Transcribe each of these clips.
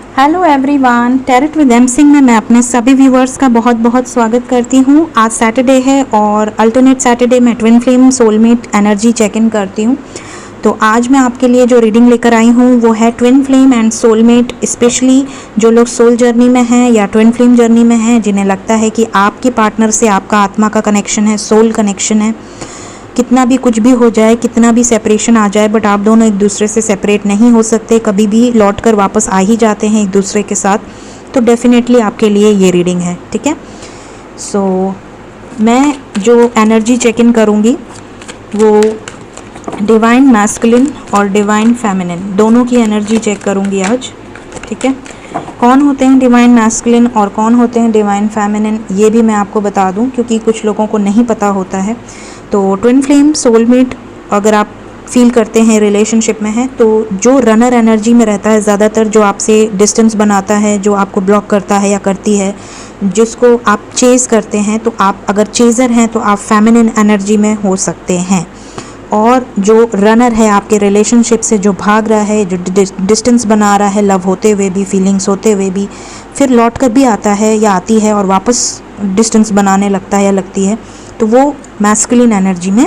Hello everyone, tarot with M Singh में मैं अपने सभी व्यूवर्स का बहुत बहुत स्वागत करती हूँ। आज सैटरडे है और अल्टरनेट सैटरडे में twin flame soulmate energy check in करती हूँ। तो आज मैं आपके लिए जो रीडिंग लेकर आई हूँ वो है twin flame and soulmate. Specially जो लोग सोल जर्नी में हैं या ट्विन फ्लेम जर्नी में हैं, जिन्हें लगता है कि आपके पार्टनर से आपका आत्मा का कनेक्शन है, सोल कनेक्शन है। कितना भी कुछ भी हो जाए, कितना भी सेपरेशन आ जाए, बट आप दोनों एक दूसरे से सेपरेट नहीं हो सकते, कभी भी लौट कर वापस आ ही जाते हैं एक दूसरे के साथ। तो डेफिनेटली आपके लिए ये रीडिंग है, ठीक है। सो मैं जो एनर्जी चेक इन करूँगी वो डिवाइन मैस्कुलिन और डिवाइन फेमिनिन दोनों की एनर्जी चेक करूँगी आज, ठीक है। कौन होते हैं डिवाइन मैस्कुलिन और कौन होते हैं डिवाइन फेमिनिन, ये भी मैं आपको बता दूं क्योंकि कुछ लोगों को नहीं पता होता है। तो ट्विन फ्लेम सोलमेट अगर आप फील करते हैं रिलेशनशिप में है, तो जो रनर एनर्जी में रहता है ज़्यादातर, जो आपसे डिस्टेंस बनाता है, जो आपको ब्लॉक करता है या करती है, जिसको आप चेज़ करते हैं, तो आप अगर चेज़र हैं तो आप फेमिनिन एनर्जी में हो सकते हैं। और जो रनर है आपके रिलेशनशिप से, जो भाग रहा है, जो डिस्टेंस बना रहा है, लव होते हुए भी, फीलिंग्स होते हुए भी, फिर लौट कर भी आता है या आती है और वापस डिस्टेंस बनाने लगता है या लगती है, तो वो मैस्कुलिन एनर्जी में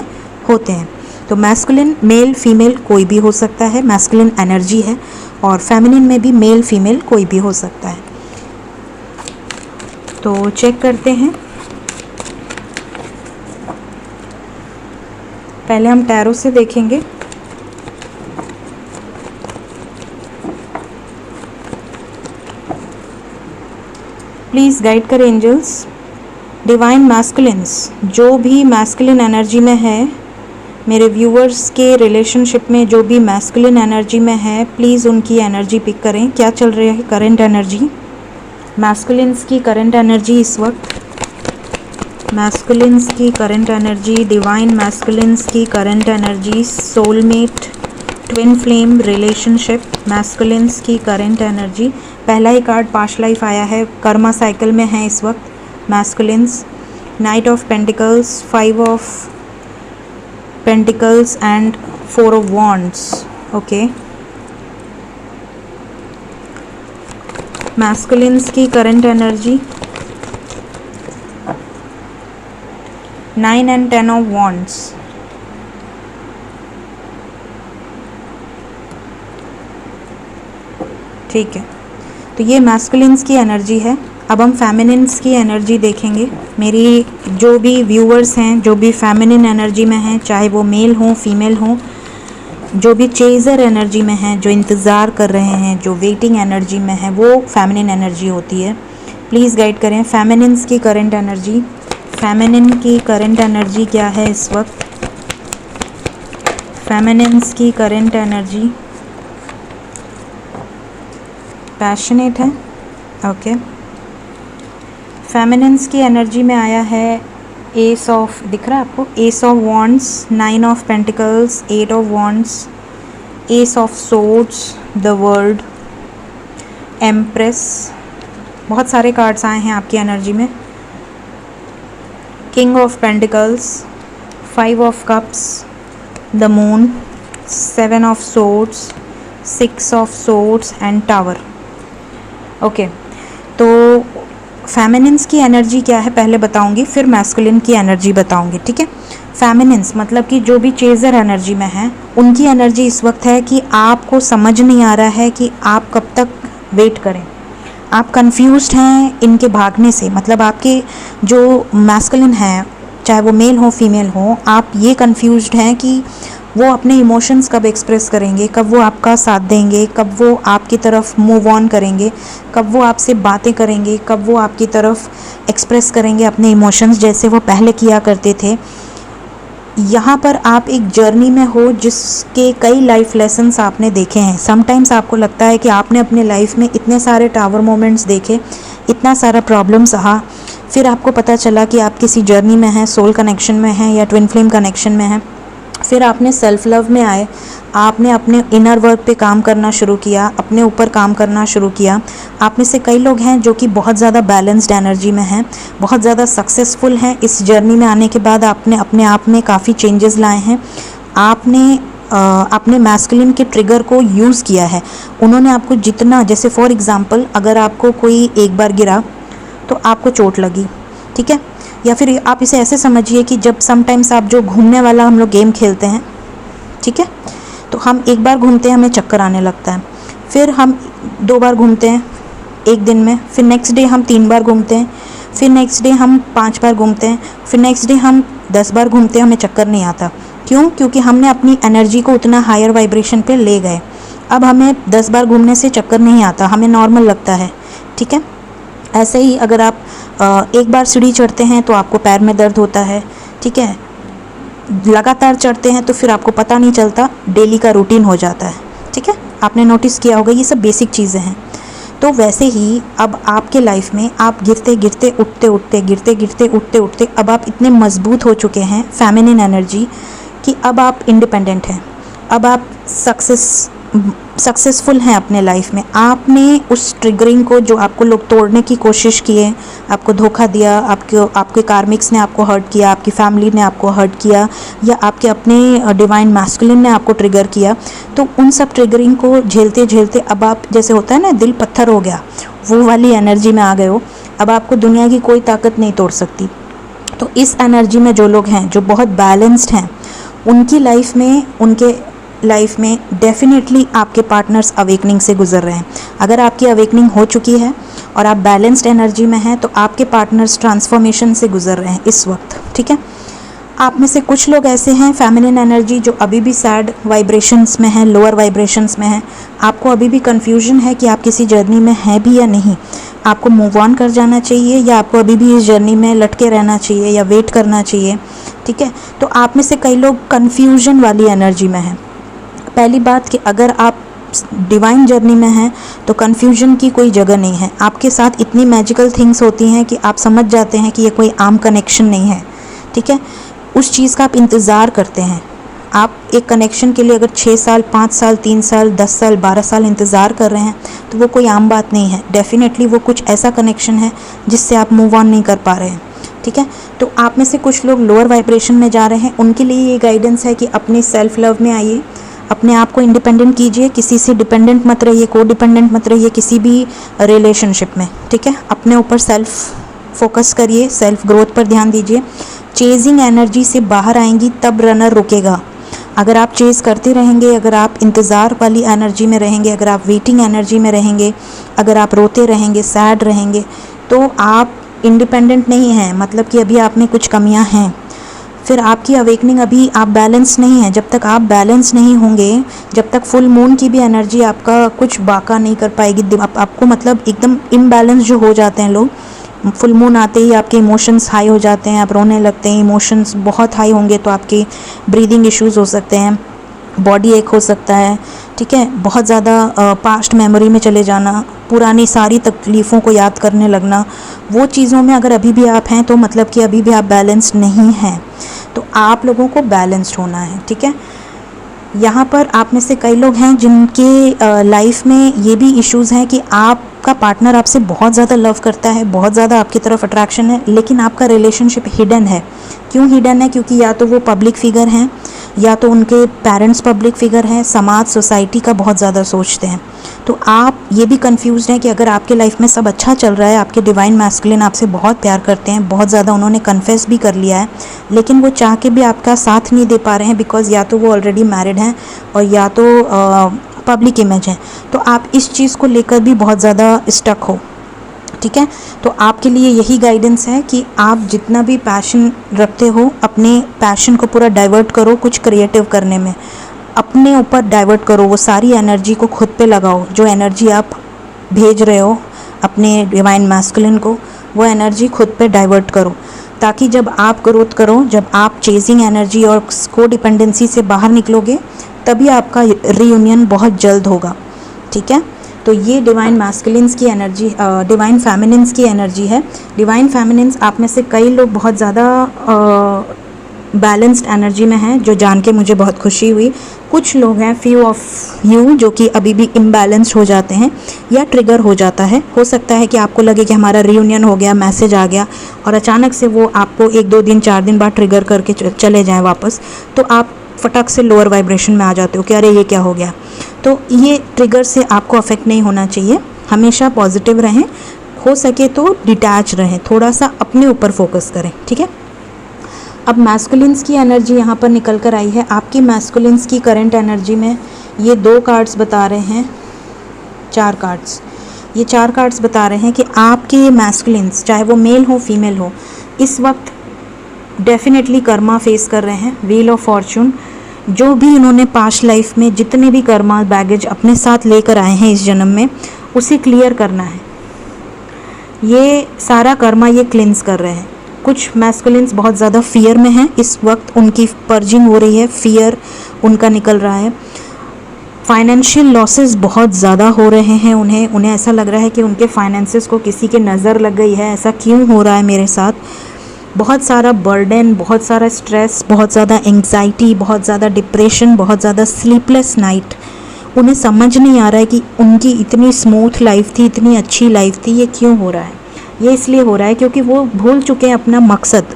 होते हैं। तो मैस्कुलिन मेल फीमेल कोई भी हो सकता है, मैस्कुलिन एनर्जी है। और फेमिनिन में भी मेल फीमेल कोई भी हो सकता है। तो चेक करते हैं। पहले हम टैरो से देखेंगे। प्लीज़ गाइड करें एंजल्स। डिवाइन मैस्कुलिन्स, जो भी मैस्कुलिन एनर्जी में है, मेरे व्यूअर्स के रिलेशनशिप में जो भी मैस्कुलिन एनर्जी में है, प्लीज़ उनकी एनर्जी पिक करें। क्या चल रही है करंट एनर्जी, मैस्कुलिन्स की करंट एनर्जी इस वक्त, मैस्कुलिन्स की करंट एनर्जी, डिवाइन मैस्कुलिन्स की current energy, soulmate twin flame relationship, masculines की करंट एनर्जी। पहला ही कार्ड पास्ट लाइफ आया है, कर्मा साइकिल में है इस वक्त masculines. Knight of pentacles, 5 of pentacles and 4 of wands. Okay, masculines की current energy, 9 and 10 of wands. ठीक है, तो ये मैस्कुलिन्स की एनर्जी है। अब हम फेमिनिन्स की एनर्जी देखेंगे। मेरी जो भी व्यूअर्स हैं, जो भी फेमिनिन एनर्जी में हैं, चाहे वो मेल हो फीमेल हो, जो भी चेज़र एनर्जी में हैं, जो इंतज़ार कर रहे हैं, जो वेटिंग एनर्जी में है, वो फेमिनिन एनर्जी होती है। प्लीज़ गाइड करें फेमिनिन्स की करंट एनर्जी। फेमिनिन की करंट एनर्जी क्या है इस वक्त, फेमिनिन्स की करंट एनर्जी पैशनेट है। ओके, फेमिनिन्स की एनर्जी में आया है एस ऑफ, दिख रहा है आपको, S of wands, 9 of pentacles, 8 of wands, S of swords, the world, empress. बहुत सारे कार्ड्स आए हैं आपकी एनर्जी में। King of pentacles, 5 of cups, the moon, 7 of swords, 6 of swords and tower. Okay, तो फेमिनिन्स की एनर्जी क्या है पहले बताऊंगी, फिर मैस्कुलिन की एनर्जी बताऊंगी, ठीक है। फेमिनिन्स मतलब कि जो भी चेज़र एनर्जी में है, उनकी एनर्जी इस वक्त है कि आपको समझ नहीं आ रहा है कि आप कब तक वेट करें। आप कंफ्यूज्ड हैं इनके भागने से, मतलब आपके जो मैस्कुलिन है, चाहे वो मेल हो फीमेल हो, आप ये कंफ्यूज्ड हैं कि वो अपने इमोशंस कब एक्सप्रेस करेंगे, कब वो आपका साथ देंगे, कब वो आपकी तरफ मूव ऑन करेंगे, कब वो आपसे बातें करेंगे, कब वो आपकी तरफ एक्सप्रेस करेंगे अपने इमोशंस जैसे वो पहले किया करते थे। यहाँ पर आप एक जर्नी में हो जिसके कई लाइफ लेसन्स आपने देखे हैं। समटाइम्स आपको लगता है कि आपने अपने लाइफ में इतने सारे टावर मोमेंट्स देखे, इतना सारा प्रॉब्लम सहा, फिर आपको पता चला कि आप किसी जर्नी में हैं, सोल कनेक्शन में हैं या ट्विन फ्लेम कनेक्शन में हैं। फिर आपने सेल्फ लव में आए, आपने अपने इनर वर्क पे काम करना शुरू किया, अपने ऊपर काम करना शुरू किया। आप में से कई लोग हैं जो कि बहुत ज़्यादा बैलेंस्ड एनर्जी में हैं, बहुत ज़्यादा सक्सेसफुल हैं। इस जर्नी में आने के बाद आपने अपने आप में काफ़ी चेंजेस लाए हैं। आपने आपने मैस्कुलिन के ट्रिगर को यूज़ किया है, उन्होंने आपको जितना, जैसे फॉर एग्जांपल अगर आपको कोई एक बार गिरा तो आपको चोट लगी, ठीक है, या फिर आप इसे ऐसे समझिए कि जब समटाइम्स आप जो घूमने वाला हम लोग गेम खेलते हैं, ठीक है, तो हम एक बार घूमते हैं हमें चक्कर आने लगता है, फिर हम 2 बार घूमते हैं एक दिन में, फिर नेक्स्ट डे हम 3 बार घूमते हैं, फिर नेक्स्ट डे हम 5 बार घूमते हैं, फिर नेक्स्ट डे हम 10 बार घूमते हैं, हमें चक्कर नहीं आता। क्यों? क्योंकि हमने अपनी एनर्जी को उतना हायर वाइब्रेशन पे ले गए। अब हमें 10 बार घूमने से चक्कर नहीं आता, हमें नॉर्मल लगता है, ठीक है। ऐसे ही अगर आप एक बार सीढ़ी चढ़ते हैं तो आपको पैर में दर्द होता है, ठीक है, लगातार चढ़ते हैं तो फिर आपको पता नहीं चलता, डेली का रूटीन हो जाता है, ठीक है। आपने नोटिस किया होगा, ये सब बेसिक चीज़ें हैं। तो वैसे ही अब आपके लाइफ में आप गिरते गिरते उठते उठते, गिरते गिरते उठते उठते, अब आप इतने मजबूत हो चुके हैं फेमिनिन एनर्जी कि अब आप इंडिपेंडेंट हैं, अब आप सक्सेसफुल हैं अपने लाइफ में। आपने उस ट्रिगरिंग को, जो आपको लोग तोड़ने की कोशिश किए, आपको धोखा दिया, आपके कार्मिक्स ने आपको हर्ट किया, आपकी फैमिली ने आपको हर्ट किया, या आपके अपने डिवाइन मैस्कुलिन ने आपको ट्रिगर किया, तो उन सब ट्रिगरिंग को झेलते झेलते अब आप, जैसे होता है ना दिल पत्थर हो गया, वो वाली एनर्जी में आ गए हो। अब आपको दुनिया की कोई ताकत नहीं तोड़ सकती। तो इस एनर्जी में जो लोग हैं, जो बहुत बैलेंस्ड हैं, उनकी लाइफ में डेफिनेटली आपके पार्टनर्स अवेकनिंग से गुजर रहे हैं। अगर आपकी अवेकनिंग हो चुकी है और आप बैलेंस्ड एनर्जी में हैं, तो आपके पार्टनर्स ट्रांसफॉर्मेशन से गुजर रहे हैं इस वक्त, ठीक है। आप में से कुछ लोग ऐसे हैं फेमिनिन एनर्जी जो अभी भी सैड वाइब्रेशंस में हैं, लोअर वाइब्रेशंस में हैं। आपको अभी भी कन्फ्यूजन है कि आप किसी जर्नी में हैं भी या नहीं, आपको मूव ऑन कर जाना चाहिए या आपको अभी भी इस जर्नी में लटके रहना चाहिए या वेट करना चाहिए, ठीक है। तो आप में से कई लोग कन्फ्यूजन वाली एनर्जी में हैं। पहली बात कि अगर आप डिवाइन जर्नी में हैं तो कन्फ्यूजन की कोई जगह नहीं है। आपके साथ इतनी मैजिकल थिंग्स होती हैं कि आप समझ जाते हैं कि ये कोई आम कनेक्शन नहीं है, ठीक है। उस चीज़ का आप इंतज़ार करते हैं। आप एक कनेक्शन के लिए अगर 6 साल, 5 साल, 3 साल, 10 साल, 12 साल इंतज़ार कर रहे हैं तो वो कोई आम बात नहीं है। डेफिनेटली वो कुछ ऐसा कनेक्शन है जिससे आप मूव ऑन नहीं कर पा रहे हैं, ठीक है। तो आप में से कुछ लोग लोअर वाइब्रेशन में जा रहे हैं, उनके लिए ये गाइडेंस है कि अपने सेल्फ लव में आइए, अपने आप को इंडिपेंडेंट कीजिए, किसी से डिपेंडेंट मत रहिए, को डिपेंडेंट मत रहिए किसी भी रिलेशनशिप में, ठीक है। अपने ऊपर सेल्फ फोकस करिए, सेल्फ ग्रोथ पर ध्यान दीजिए। चेजिंग एनर्जी से बाहर आएंगी तब रनर रुकेगा। अगर आप चेज़ करते रहेंगे, अगर आप इंतज़ार वाली एनर्जी में रहेंगे, अगर आप वेटिंग एनर्जी में रहेंगे, अगर आप रोते रहेंगे, सैड रहेंगे, तो आप इंडिपेंडेंट नहीं हैं, मतलब कि अभी आप में कुछ कमियां हैं। फिर आपकी अवेकनिंग, अभी आप बैलेंस नहीं है। जब तक आप बैलेंस नहीं होंगे, जब तक फुल मून की भी एनर्जी आपका कुछ बाका नहीं कर पाएगी। आपको मतलब एकदम इम्बैलेंस जो हो जाते हैं लोग, फुल मून आते ही आपके इमोशंस हाई हो जाते हैं, आप रोने लगते हैं। इमोशंस बहुत हाई होंगे तो आपके ब्रीदिंग इश्यूज़ हो सकते हैं, बॉडी एक हो सकता है, ठीक है। बहुत ज़्यादा पास्ट मेमोरी में चले जाना, पुरानी सारी तकलीफ़ों को याद करने लगना, वो चीज़ों में अगर अभी भी आप हैं तो मतलब कि अभी भी आप बैलेंस्ड नहीं हैं। तो आप लोगों को बैलेंस्ड होना है, ठीक है। यहाँ पर आप में से कई लोग हैं जिनके लाइफ में ये भी इश्यूज़ हैं कि आपका पार्टनर आपसे बहुत ज़्यादा लव करता है, बहुत ज़्यादा आपकी तरफ अट्रैक्शन है, लेकिन आपका रिलेशनशिप हिडन है। क्यों हिडन है? क्योंकि या तो वो पब्लिक फिगर हैं, या तो उनके पेरेंट्स पब्लिक फिगर हैं, समाज सोसाइटी का बहुत ज़्यादा सोचते हैं। तो आप ये भी कंफ्यूज हैं कि अगर आपके लाइफ में सब अच्छा चल रहा है, आपके डिवाइन मैस्कुलिन आपसे बहुत प्यार करते हैं, बहुत ज़्यादा उन्होंने कन्फेस भी कर लिया है, लेकिन वो चाह के भी आपका साथ नहीं दे पा रहे हैं, बिकॉज़ या तो वो ऑलरेडी मैरिड हैं और या तो पब्लिक इमेज है। तो आप इस चीज़ को लेकर भी बहुत ज़्यादा स्टक हो, ठीक है। तो आपके लिए यही गाइडेंस है कि आप जितना भी पैशन रखते हो, अपने पैशन को पूरा डाइवर्ट करो कुछ क्रिएटिव करने में, अपने ऊपर डाइवर्ट करो। वो सारी एनर्जी को खुद पे लगाओ, जो एनर्जी आप भेज रहे हो अपने डिवाइन मैस्कुलिन को, वो एनर्जी खुद पे डाइवर्ट करो, ताकि जब आप ग्रोथ करो, जब आप चेजिंग एनर्जी और को डिपेंडेंसी से बाहर निकलोगे, तभी आपका रीयूनियन बहुत जल्द होगा, ठीक है। तो ये डिवाइन मैस्कुलिन्स की एनर्जी, डिवाइन फेमिनिन्स की एनर्जी है। डिवाइन फेमिनिन्स आप में से कई लोग बहुत ज़्यादा बैलेंस्ड एनर्जी में हैं, जो जान के मुझे बहुत खुशी हुई। कुछ लोग हैं, फ्यू ऑफ यू, जो कि अभी भी इम्बैलेंस्ड हो जाते हैं या ट्रिगर हो जाता है। हो सकता है कि आपको लगे कि हमारा रियूनियन हो गया, मैसेज आ गया, और अचानक से वो आपको 1-2 दिन 4 दिन बाद ट्रिगर करके चले जाएं वापस। तो आप फटक से लोअर वाइब्रेशन में आ जाते हो कि अरे ये क्या हो गया। तो ये ट्रिगर से आपको अफेक्ट नहीं होना चाहिए, हमेशा पॉजिटिव रहें, हो सके तो डिटैच रहें, थोड़ा सा अपने ऊपर फोकस करें, ठीक है। अब मैस्कुलिन्स की एनर्जी यहाँ पर निकल कर आई है। आपकी मैस्कुलिन्स की करंट एनर्जी में ये 2 कार्ड्स बता रहे हैं, 4 कार्ड्स, ये 4 कार्ड्स बता रहे हैं कि आपके मैस्कुलिन्स, चाहे वो मेल हो फीमेल हो, इस वक्त डेफिनेटली कर्मा फेस कर रहे हैं, व्हील ऑफ फॉर्चून। जो भी इन्होंने पास्ट लाइफ में जितने भी कर्मा बैगेज अपने साथ लेकर आए हैं इस जन्म में, उसे क्लियर करना है। ये सारा कर्मा ये क्लिंस कर रहे हैं। कुछ मैस्कुलिन्स बहुत ज़्यादा फियर में हैं, इस वक्त उनकी पर्जिंग हो रही है, फियर उनका निकल रहा है। फाइनेंशियल लॉसेस बहुत ज़्यादा हो रहे हैं उन्हें ऐसा लग रहा है कि उनके फाइनेंसेस को किसी की नज़र लग गई है, ऐसा क्यों हो रहा है मेरे साथ। बहुत सारा बर्डन, बहुत सारा स्ट्रेस, बहुत ज़्यादा एंग्जाइटी, बहुत ज़्यादा डिप्रेशन, बहुत ज़्यादा स्लीपलेस नाइट। उन्हें समझ नहीं आ रहा है कि उनकी इतनी स्मूथ लाइफ थी, इतनी अच्छी लाइफ थी, ये क्यों हो रहा है। ये इसलिए हो रहा है क्योंकि वो भूल चुके हैं अपना मकसद,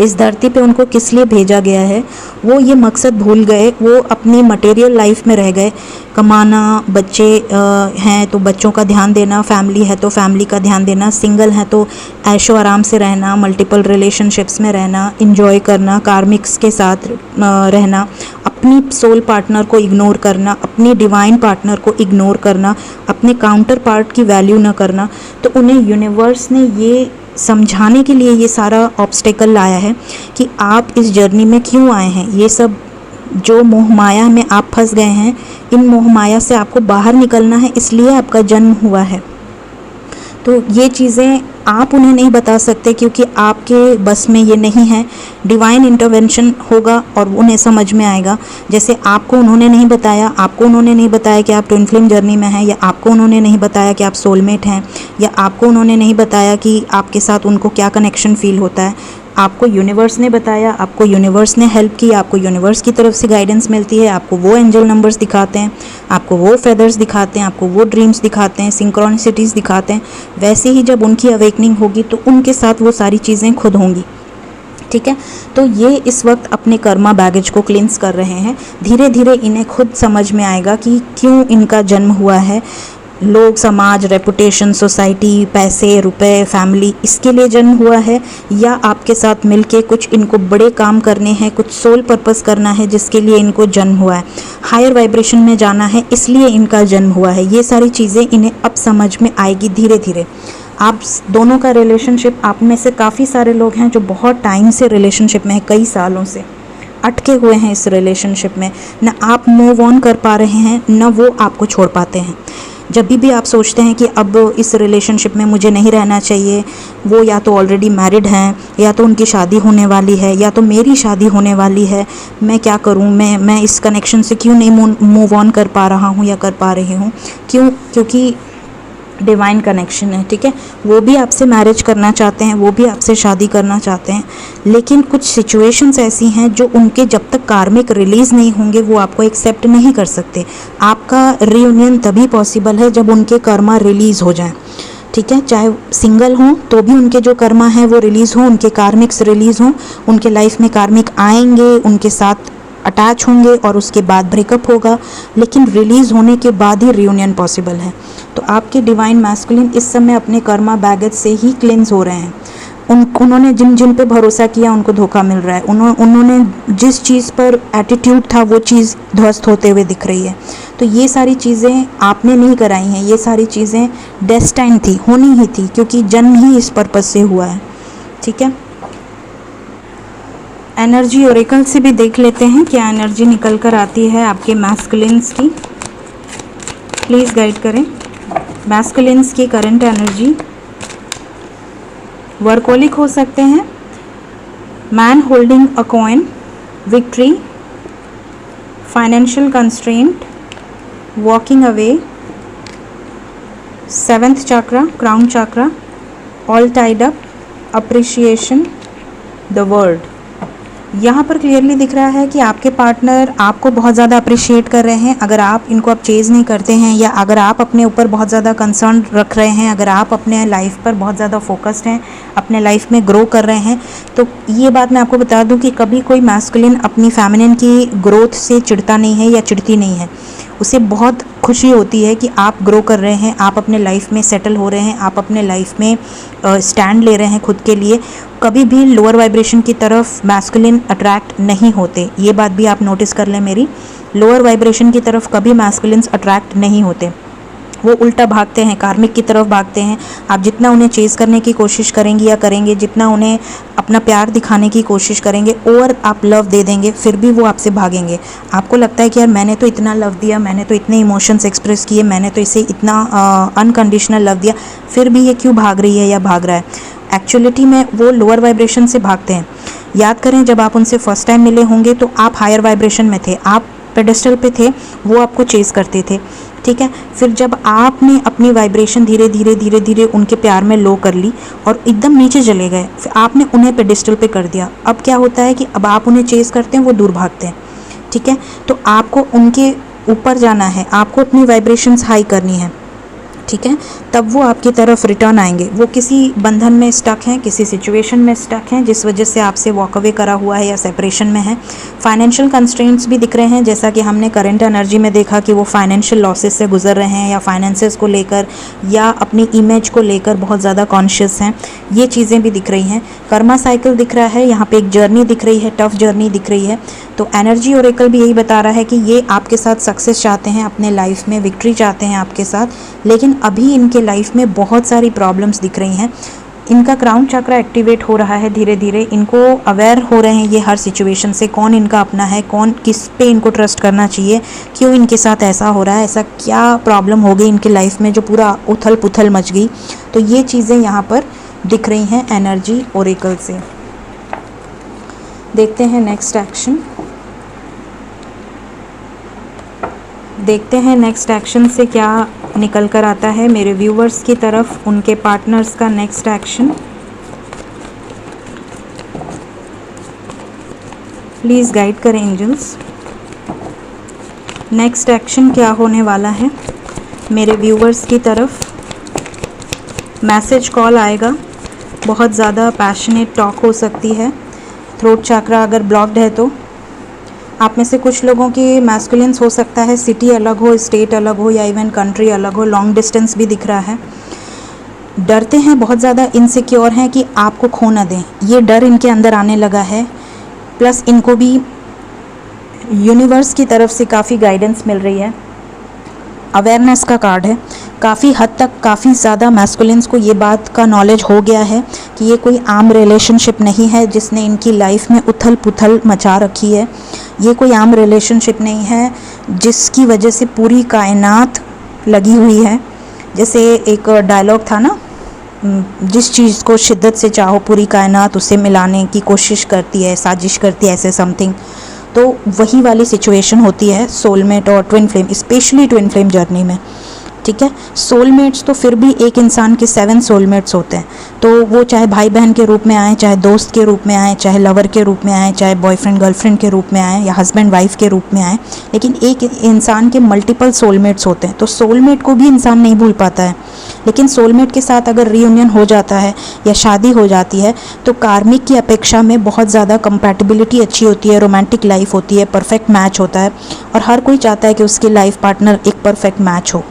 इस धरती पे उनको किस लिए भेजा गया है, वो ये मकसद भूल गए। वो अपनी मटेरियल लाइफ में रह गए, कमाना, बच्चे हैं तो बच्चों का ध्यान देना, फैमिली है तो फैमिली का ध्यान देना, सिंगल है तो ऐशो आराम से रहना, मल्टीपल रिलेशनशिप्स में रहना, इंजॉय करना, कार्मिक्स के साथ रहना, अपनी सोल पार्टनर को इग्नोर करना, अपनी डिवाइन पार्टनर को इग्नोर करना, अपने काउंटर पार्ट की वैल्यू न करना। तो उन्हें यूनिवर्स ने ये समझाने के लिए ये सारा ऑब्स्टेकल लाया है कि आप इस जर्नी में क्यों आए हैं। ये सब जो मोह माया में आप फंस गए हैं, इन मोह माया से आपको बाहर निकलना है, इसलिए आपका जन्म हुआ है। तो ये चीज़ें आप उन्हें नहीं बता सकते क्योंकि आपके बस में ये नहीं है। डिवाइन इंटरवेंशन होगा और उन्हें समझ में आएगा। जैसे आपको उन्होंने नहीं बताया, आपको उन्होंने नहीं बताया कि आप ट्विन फ्लेम जर्नी में हैं, या आपको उन्होंने नहीं बताया कि आप सोलमेट हैं, या आपको उन्होंने नहीं बताया कि आपके साथ उनको क्या कनेक्शन फील होता है। आपको यूनिवर्स ने बताया, आपको यूनिवर्स ने हेल्प की, आपको यूनिवर्स की तरफ से गाइडेंस मिलती है, आपको वो एंजल नंबर्स दिखाते हैं, आपको वो फेदर्स दिखाते हैं, आपको वो ड्रीम्स दिखाते हैं, सिंक्रोनिसिटीज़ दिखाते हैं। वैसे ही जब उनकी अवेकनिंग होगी तो उनके साथ वो सारी चीज़ें खुद होंगी, ठीक है। तो ये इस वक्त अपने कर्मा बैगेज को क्लींस कर रहे हैं। धीरे धीरे इन्हें खुद समझ में आएगा कि क्यों इनका जन्म हुआ है। लोग, समाज, रेपुटेशन, सोसाइटी, पैसे, रुपए, फैमिली, इसके लिए जन्म हुआ है, या आपके साथ मिलके कुछ इनको बड़े काम करने हैं, कुछ सोल पर्पस करना है जिसके लिए इनको जन्म हुआ है, हायर वाइब्रेशन में जाना है, इसलिए इनका जन्म हुआ है। ये सारी चीज़ें इन्हें अब समझ में आएगी धीरे धीरे। आप दोनों का रिलेशनशिप, आप में से काफ़ी सारे लोग हैं जो बहुत टाइम से रिलेशनशिप में हैं, कई सालों से अटके हुए हैं इस रिलेशनशिप में। ना आप मूव ऑन कर पा रहे हैं, ना वो आपको छोड़ पाते हैं। जब भी आप सोचते हैं कि अब इस रिलेशनशिप में मुझे नहीं रहना चाहिए, वो या तो ऑलरेडी मैरिड हैं, या तो उनकी शादी होने वाली है, या तो मेरी शादी होने वाली है, मैं क्या करूं, मैं इस कनेक्शन से क्यों नहीं मूव ऑन कर पा रहा हूं या कर पा रही हूं। क्यों? क्योंकि डिवाइन कनेक्शन है, ठीक है। वो भी आपसे मैरिज करना चाहते हैं, वो भी आपसे शादी करना चाहते हैं, लेकिन कुछ सिचुएशंस ऐसी हैं जो उनके जब तक कार्मिक रिलीज़ नहीं होंगे वो आपको एक्सेप्ट नहीं कर सकते। आपका रियूनियन तभी पॉसिबल है जब उनके कर्मा रिलीज़ हो जाएं, ठीक है। चाहे सिंगल हों तो भी उनके जो कर्मा हैं वो रिलीज़ हों, उनके कार्मिक्स रिलीज़ हों, उनके लाइफ में कार्मिक आएंगे, उनके साथ अटैच होंगे और उसके बाद ब्रेकअप होगा, लेकिन रिलीज़ होने के बाद ही रियूनियन पॉसिबल है। तो आपके डिवाइन मैस्कुलिन इस समय अपने कर्मा बैगेज से ही क्लींस हो रहे हैं। उन्होंने जिन जिन पे भरोसा किया उनको धोखा मिल रहा है। उन्होंने जिस चीज़ पर एटीट्यूड था वो चीज़ ध्वस्त होते हुए दिख रही है। तो ये सारी चीज़ें आपने नहीं कराई हैं, ये सारी चीज़ें डेस्टाइन थी, होनी ही थी, क्योंकि जन्म ही इस पर्पस से हुआ है, ठीक है। एनर्जी ओरेकल से भी देख लेते हैं क्या एनर्जी निकल कर आती है आपके मैस्कुलिन्स की। प्लीज़ गाइड करें मैस्कुलिन्स की करंट एनर्जी। वर्कोलिक हो सकते हैं, man holding a coin, victory, financial constraint, walking away, 7th chakra, crown chakra, all tied up, appreciation, the world. यहाँ पर क्लियरली दिख रहा है कि आपके पार्टनर आपको बहुत ज़्यादा अप्रिशिएट कर रहे हैं। अगर आप इनको अब चेज़ नहीं करते हैं या अगर आप अपने ऊपर बहुत ज़्यादा कंसर्न रख रहे हैं, अगर आप अपने लाइफ पर बहुत ज़्यादा फोकस्ड हैं, अपने लाइफ में ग्रो कर रहे हैं, तो ये बात मैं आपको बता दूं कि कभी कोई मैस्कुलिन अपनी फेमिनिन की ग्रोथ से चिढ़ता नहीं है या चिढ़ती नहीं है। उसे बहुत खुशी होती है कि आप ग्रो कर रहे हैं, आप अपने लाइफ में सेटल हो रहे हैं, आप अपने लाइफ में स्टैंड ले रहे हैं खुद के लिए। कभी भी लोअर वाइब्रेशन की तरफ मैस्कुलिन अट्रैक्ट नहीं होते, ये बात भी आप नोटिस कर लें मेरी। लोअर वाइब्रेशन की तरफ कभी मैस्कुलिन्स अट्रैक्ट नहीं होते, वो उल्टा भागते हैं, कार्मिक की तरफ भागते हैं। आप जितना उन्हें चेज़ करने की कोशिश करेंगी या करेंगे, जितना उन्हें अपना प्यार दिखाने की कोशिश करेंगे और आप लव दे देंगे, फिर भी वो आपसे भागेंगे। आपको लगता है कि यार मैंने तो इतना लव दिया, मैंने तो इतने इमोशंस एक्सप्रेस किए, मैंने तो इसे इतना अनकंडीशनल लव दिया, फिर भी ये क्यों भाग रही है या भाग रहा है। एक्चुअलिटी में वो लोअर वाइब्रेशन से भागते हैं। याद करें, जब आप उनसे फर्स्ट टाइम मिले होंगे तो आप हायर वाइब्रेशन में थे, आप पेडेस्टल पे थे, वो आपको चेज़ करते थे, ठीक है। फिर जब आपने अपनी वाइब्रेशन धीरे धीरे धीरे धीरे उनके प्यार में लो कर ली और एकदम नीचे चले गए, फिर आपने उन्हें पेडेस्टल पे कर दिया। अब क्या होता है कि अब आप उन्हें चेज़ करते हैं, वो दूर भागते हैं, ठीक है। तो आपको उनके ऊपर जाना है, आपको अपनी वाइब्रेशंस हाई करनी है, ठीक है, तब वो आपकी तरफ रिटर्न आएंगे। वो किसी बंधन में स्टक हैं, किसी सिचुएशन में स्टक हैं जिस वजह से आपसे वॉक अवे करा हुआ है या सेपरेशन में है। फाइनेंशियल कंस्ट्रेंट्स भी दिख रहे हैं, जैसा कि हमने करंट एनर्जी में देखा कि वो फाइनेंशियल लॉसेस से गुजर रहे हैं या फाइनेंसेस को लेकर या अपनी इमेज को लेकर बहुत ज़्यादा कॉन्शियस हैं। ये चीज़ें भी दिख रही हैं। कर्मा साइकिल दिख रहा है, यहाँ पे एक जर्नी दिख रही है, टफ जर्नी दिख रही है। तो एनर्जी ओरेकल भी यही बता रहा है कि ये आपके साथ सक्सेस चाहते हैं, अपने लाइफ में विक्ट्री चाहते हैं आपके साथ, लेकिन अभी इनके लाइफ में बहुत सारी प्रॉब्लम्स दिख रही हैं। इनका क्राउन चक्र एक्टिवेट हो रहा है धीरे धीरे, इनको अवेयर हो रहे हैं ये हर सिचुएशन से, कौन इनका अपना है, कौन किस पे इनको ट्रस्ट करना चाहिए, क्यों इनके साथ ऐसा हो रहा है, ऐसा क्या प्रॉब्लम हो गई इनके लाइफ में जो पूरा उथल पुथल मच गई। तो ये चीज़ें यहाँ पर दिख रही हैं एनर्जी ओरेकल से। देखते हैं नेक्स्ट एक्शन, देखते हैं नेक्स्ट एक्शन से क्या निकल कर आता है मेरे व्यूवर्स की तरफ, उनके पार्टनर्स का नेक्स्ट एक्शन। प्लीज़ गाइड करें एंजल्स, नेक्स्ट एक्शन क्या होने वाला है मेरे व्यूवर्स की तरफ। मैसेज कॉल आएगा, बहुत ज़्यादा पैशनेट टॉक हो सकती है। थ्रोट चक्रा अगर ब्लॉक्ड है तो आप में से कुछ लोगों की मैस्कुलिन्स हो सकता है सिटी अलग हो, स्टेट अलग हो या इवन कंट्री अलग हो। लॉन्ग डिस्टेंस भी दिख रहा है। डरते हैं, बहुत ज़्यादा इनसिक्योर हैं कि आपको खो ना दें, ये डर इनके अंदर आने लगा है। प्लस इनको भी यूनिवर्स की तरफ से काफ़ी गाइडेंस मिल रही है। अवेयरनेस का कार्ड है, काफ़ी हद तक काफ़ी ज़्यादा मैस्कुलिन्स को ये बात का नॉलेज हो गया है कि ये कोई आम रिलेशनशिप नहीं है जिसने इनकी लाइफ में उथल पुथल मचा रखी है। ये कोई आम रिलेशनशिप नहीं है जिसकी वजह से पूरी कायनात लगी हुई है। जैसे एक डायलॉग था ना, जिस चीज़ को शिद्दत से चाहो पूरी कायनात उसे मिलाने की कोशिश करती है, साजिश करती है, ऐसे समथिंग। तो वही वाली सिचुएशन होती है सोलमेट और twin flame, specially twin flame journey में, ठीक है। सोलमेट्स तो फिर भी एक इंसान के 7 सोलमेट्स होते हैं, तो वो चाहे भाई बहन के रूप में आए, चाहे दोस्त के रूप में आए, चाहे लवर के रूप में आए, चाहे बॉयफ्रेंड गर्लफ्रेंड के रूप में आए या हस्बैंड वाइफ के रूप में आए, लेकिन एक इंसान के मल्टीपल सोलमेट्स होते हैं। तो सोलमेट को भी इंसान नहीं भूल पाता है, लेकिन सोलमेट के साथ अगर रीयूनियन हो जाता है या शादी हो जाती है तो कार्मिक की अपेक्षा में बहुत ज़्यादा कंपैटिबिलिटी अच्छी होती है, रोमांटिक लाइफ होती है, परफेक्ट मैच होता है और हर कोई चाहता है कि उसकी लाइफ पार्टनर एक परफेक्ट मैच हो।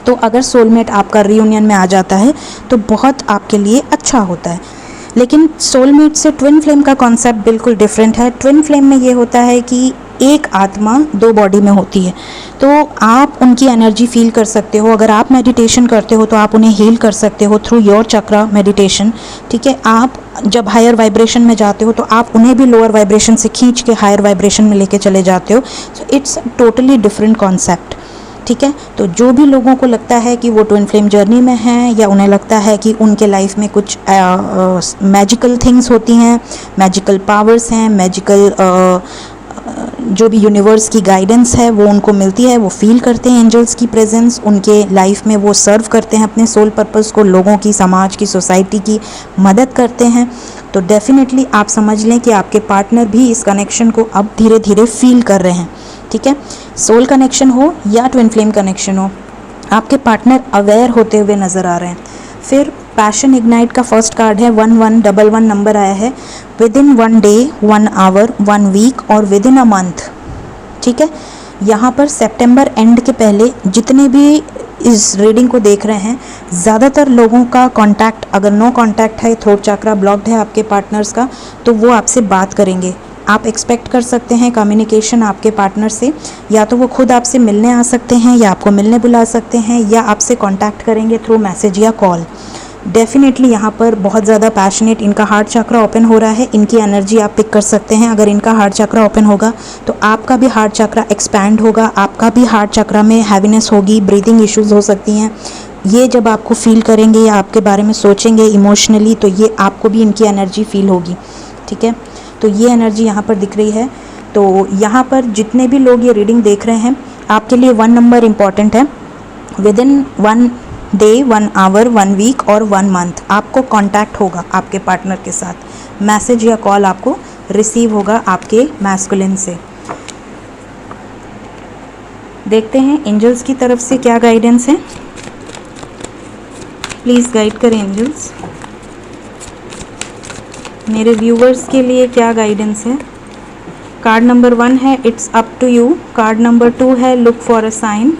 तो अगर सोलमेट आपका रीयूनियन में आ जाता है तो बहुत आपके लिए अच्छा होता है। लेकिन सोलमेट से ट्विन फ्लेम का कॉन्सेप्ट बिल्कुल डिफरेंट है। ट्विन फ्लेम में ये होता है कि एक आत्मा 2 बॉडी में होती है, तो आप उनकी एनर्जी फील कर सकते हो। अगर आप मेडिटेशन करते हो तो आप उन्हें हील कर सकते हो थ्रू योर चक्रा मेडिटेशन, ठीक है। आप जब हायर वाइब्रेशन में जाते हो तो आप उन्हें भी लोअर वाइब्रेशन से खींच के हायर वाइब्रेशन में लेके चले जाते हो। So it's totally different concept, ठीक है। तो जो भी लोगों को लगता है कि वो ट्विन फ्लेम जर्नी में हैं या उन्हें लगता है कि उनके लाइफ में कुछ मैजिकल थिंग्स होती हैं, मैजिकल पावर्स हैं, मैजिकल जो भी यूनिवर्स की गाइडेंस है वो उनको मिलती है, वो फील करते हैं एंजल्स की प्रेजेंस उनके लाइफ में, वो सर्व करते हैं अपने सोल पर्पस को, लोगों की, समाज की, सोसाइटी की मदद करते हैं। तो डेफिनेटली आप समझ लें कि आपके पार्टनर भी इस कनेक्शन को अब धीरे धीरे फील कर रहे हैं। ठीक है, सोल कनेक्शन हो या ट्विन फ्लेम कनेक्शन हो, आपके पार्टनर अवेयर होते हुए नज़र आ रहे हैं। फिर पैशन इग्नाइट का फर्स्ट कार्ड है 1111 नंबर आया है, within 1 day 1 hour 1 week और विद इन अ मंथ। ठीक है, यहाँ पर सितंबर एंड के पहले जितने भी इस रीडिंग को देख रहे हैं, ज़्यादातर लोगों का कांटेक्ट, अगर नो कांटेक्ट है, थ्रोट चक्रा ब्लॉक्ड है आपके पार्टनर्स का, तो वो आपसे बात करेंगे। आप एक्सपेक्ट कर सकते हैं कम्युनिकेशन आपके पार्टनर से, या तो वो खुद आपसे मिलने आ सकते हैं या आपको मिलने बुला सकते हैं, या आपसे कांटेक्ट करेंगे थ्रू मैसेज या कॉल। डेफिनेटली यहाँ पर बहुत ज़्यादा पैशनेट, इनका हार्ट चक्रा ओपन हो रहा है, इनकी एनर्जी आप पिक कर सकते हैं। अगर इनका हार्ट चक्रा ओपन होगा तो आपका भी हार्ट चक्रा एक्सपैंड होगा, आपका भी हार्ट चक्रा में हैवीनेस होगी, ब्रीदिंग इश्यूज हो सकती हैं। ये जब आपको फील करेंगे या आपके बारे में सोचेंगे इमोशनली, तो ये आपको भी इनकी एनर्जी फील होगी। ठीक है, तो ये एनर्जी यहाँ पर दिख रही है। तो यहाँ पर जितने भी लोग ये रीडिंग देख रहे हैं, आपके लिए 1 नंबर इम्पॉर्टेंट है। Within 1 day 1 hour 1 week और 1 मंथ आपको कांटेक्ट होगा आपके पार्टनर के साथ, मैसेज या कॉल आपको रिसीव होगा आपके मैस्कुलिन से। देखते हैं एंजल्स की तरफ से क्या गाइडेंस है। प्लीज़ गाइड करें एंजल्स, मेरे व्यूवर्स के लिए क्या गाइडेंस है। कार्ड नंबर 1 है it's up to you, card number 2 है look for a sign,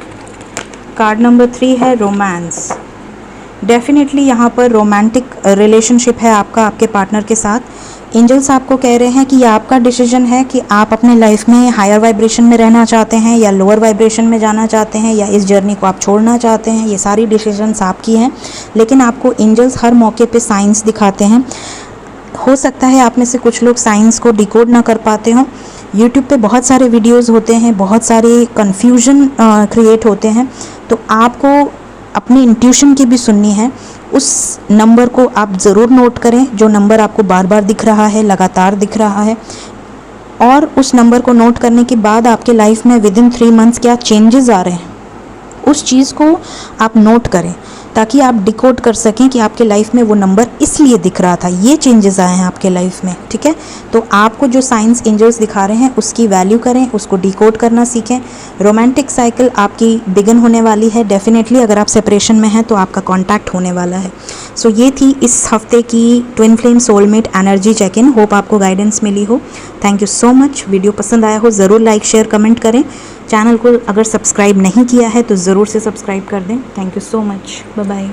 card number 3 है रोमांस। डेफिनेटली यहाँ पर रोमांटिक रिलेशनशिप है आपका आपके पार्टनर के साथ। एंजल्स आपको कह रहे हैं कि ये आपका डिसीजन है कि आप अपने लाइफ में हायर वाइब्रेशन में रहना चाहते हैं या लोअर वाइब्रेशन में जाना चाहते हैं, या इस जर्नी को आप छोड़ना चाहते हैं। ये सारी डिसीजंस आपकी हैं, लेकिन आपको एंजल्स हर मौके पे साइंस दिखाते हैं। हो सकता है आप में से कुछ लोग साइंस को डिकोड ना कर पाते हों। यूट्यूब पे बहुत सारे वीडियोस होते हैं, बहुत सारे कन्फ्यूजन क्रिएट होते हैं, तो आपको अपनी इंट्यूशन की भी सुननी है। उस नंबर को आप ज़रूर नोट करें, जो नंबर आपको बार बार दिख रहा है, लगातार दिख रहा है, और उस नंबर को नोट करने के बाद आपके लाइफ में विद इन 3 मंथ्स क्या चेंजेस आ रहे हैं, उस चीज़ को आप नोट करें, ताकि आप डिकोड कर सकें कि आपके लाइफ में वो नंबर इसलिए दिख रहा था, ये चेंजेस आए हैं आपके लाइफ में। ठीक है, तो आपको जो साइंस एंजल्स दिखा रहे हैं उसकी वैल्यू करें, उसको डिकोड करना सीखें। रोमांटिक साइकिल आपकी बिगिन होने वाली है। डेफिनेटली अगर आप सेपरेशन में हैं तो आपका कॉन्टैक्ट होने वाला है। सो ये थी इस हफ्ते की twin flame soulmate energy check in. Hope आपको गाइडेंस मिली हो। Thank you so much. Video पसंद आया हो ज़रूर लाइक शेयर कमेंट करें। चैनल को अगर सब्सक्राइब नहीं किया है तो ज़रूर से सब्सक्राइब कर दें। Thank you so much. Bye bye.